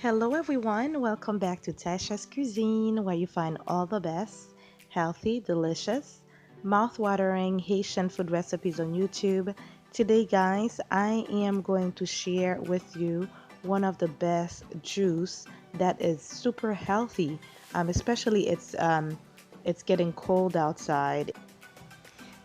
Hello everyone, welcome back to Tasha's Cuisine, where you find all the best, healthy, delicious, mouth-watering Haitian food recipes on YouTube. Today guys, I am going to share with you one of the best juice that is super healthy, especially it's getting cold outside.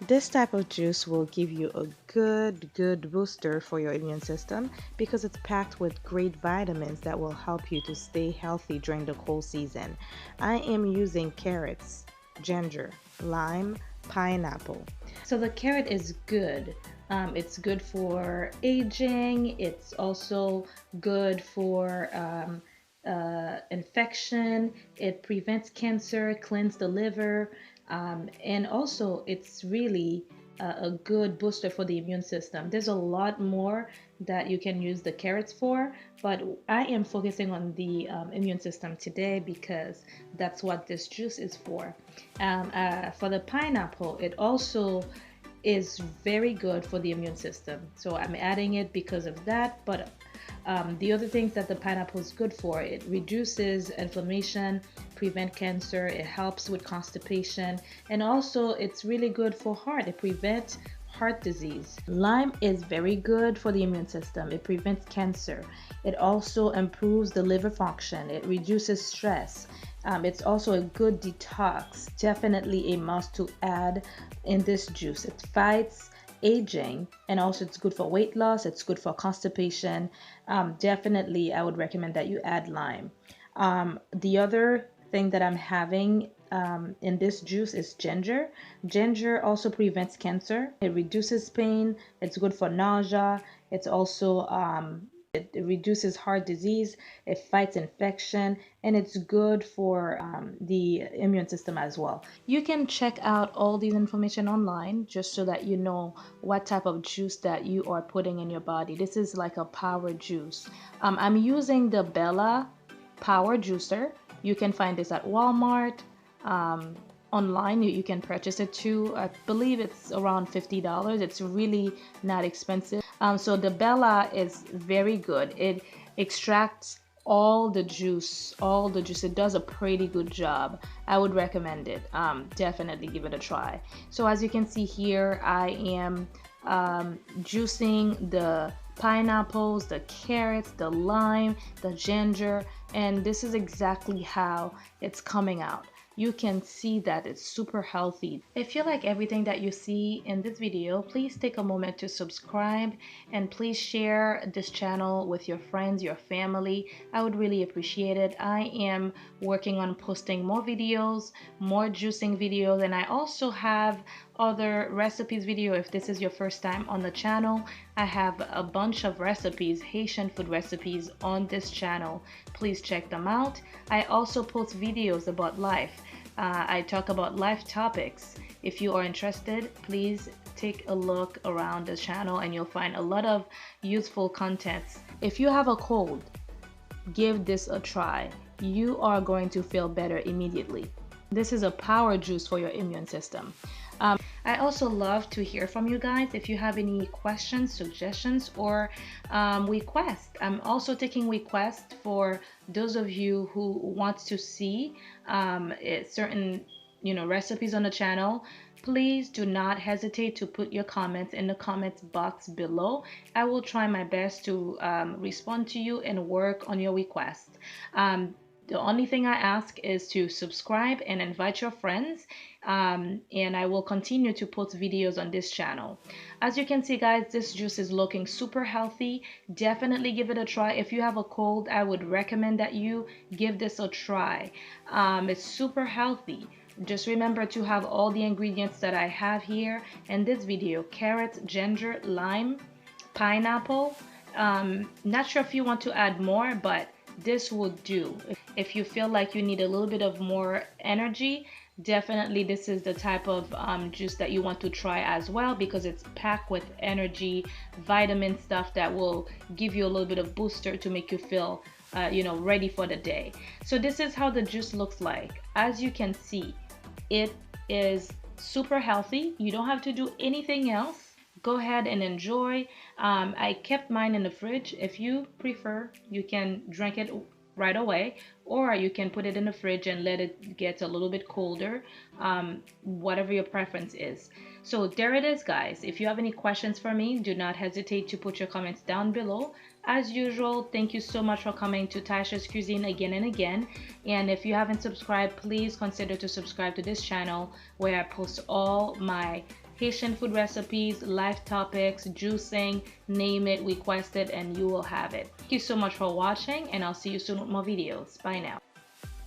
This type of juice will give you a good booster for your immune system because it's packed with great vitamins that will help you to stay healthy during the cold season. I am using carrots, ginger, lime, pineapple. So the carrot is good. It's good for aging. It's also good for infection. It prevents cancer, cleans the liver, and also it's really a good booster for the immune system. There's a lot more that you can use the carrots for, but I am focusing on the immune system today because that's what this juice is for. For the pineapple, it also is very good for the immune system. So I'm adding it because of that, but the other things that the pineapple is good for, it reduces inflammation, prevent cancer, it helps with constipation, and also it's really good for heart. It prevents heart disease. Lime is very good for the immune system. It prevents cancer. It also improves the liver function. It reduces stress. It's also a good detox. Definitely a must to add in this juice. It fights aging, and also it's good for weight loss. It's good for constipation. Definitely I would recommend that you add lime. The other thing that I'm having in this juice is ginger. Ginger also prevents cancer. It reduces pain. It's good for nausea. It's also it reduces heart disease, it fights infection, and it's good for the immune system as well. You can check out all these information online just so that you know what type of juice that you are putting in your body. This is like a power juice. I'm using the Bella Power Juicer. You can find this at Walmart. Online you can purchase it too. I believe it's around $50. It's really not expensive. So the Bella is very good. It extracts all the juice. It does a pretty good job. I would recommend it. Definitely give it a try. So as you can see here, I am juicing the pineapples, the carrots, the lime, the ginger, and this is exactly how it's coming out. You can see that it's super healthy. If you like everything that you see in this video, please take a moment to subscribe and please share this channel with your friends, your family. I would really appreciate it. I am working on posting more videos, more juicing videos, and I also have other recipes video. If this is your first time on the channel, I have a bunch of recipes, Haitian food recipes on this channel. Please check them out. I also post videos about life. I talk about life topics. If you are interested, please take a look around the channel and you'll find a lot of useful contents. If you have a cold, give this a try. You are going to feel better immediately. This is a power juice for your immune system. I also love to hear from you guys if you have any questions, suggestions, or requests. I'm also taking requests for those of you who want to see certain recipes on the channel. Please do not hesitate to put your comments in the comments box below. I will try my best to respond to you and work on your request. The only thing I ask is to subscribe and invite your friends, and I will continue to post videos on this channel. As you can see guys, this juice is looking super healthy. Definitely give it a try. If you have a cold, I would recommend that you give this a try. It's super healthy. Just remember to have all the ingredients that I have here in this video: carrots, ginger, lime, pineapple. Not sure if you want to add more, but this will do. If you feel like you need a little bit of more energy, definitely this is the type of juice that you want to try as well, because it's packed with energy, vitamin stuff that will give you a little bit of booster to make you feel ready for the day. So this is how the juice looks like. As you can see, it is super healthy. You don't have to do anything else. Go ahead and enjoy. I kept mine in the fridge. If you prefer, you can drink it right away, or you can put it in the fridge and let it get a little bit colder, whatever your preference is. So there it is, guys. If you have any questions for me, do not hesitate to put your comments down below. As usual, thank you so much for coming to Tasha's Cuisine again and again. And if you haven't subscribed, please consider to subscribe to this channel where I post all my Haitian food recipes, life topics, juicing, name it, request it, and you will have it. Thank you so much for watching, and I'll see you soon with more videos. Bye now.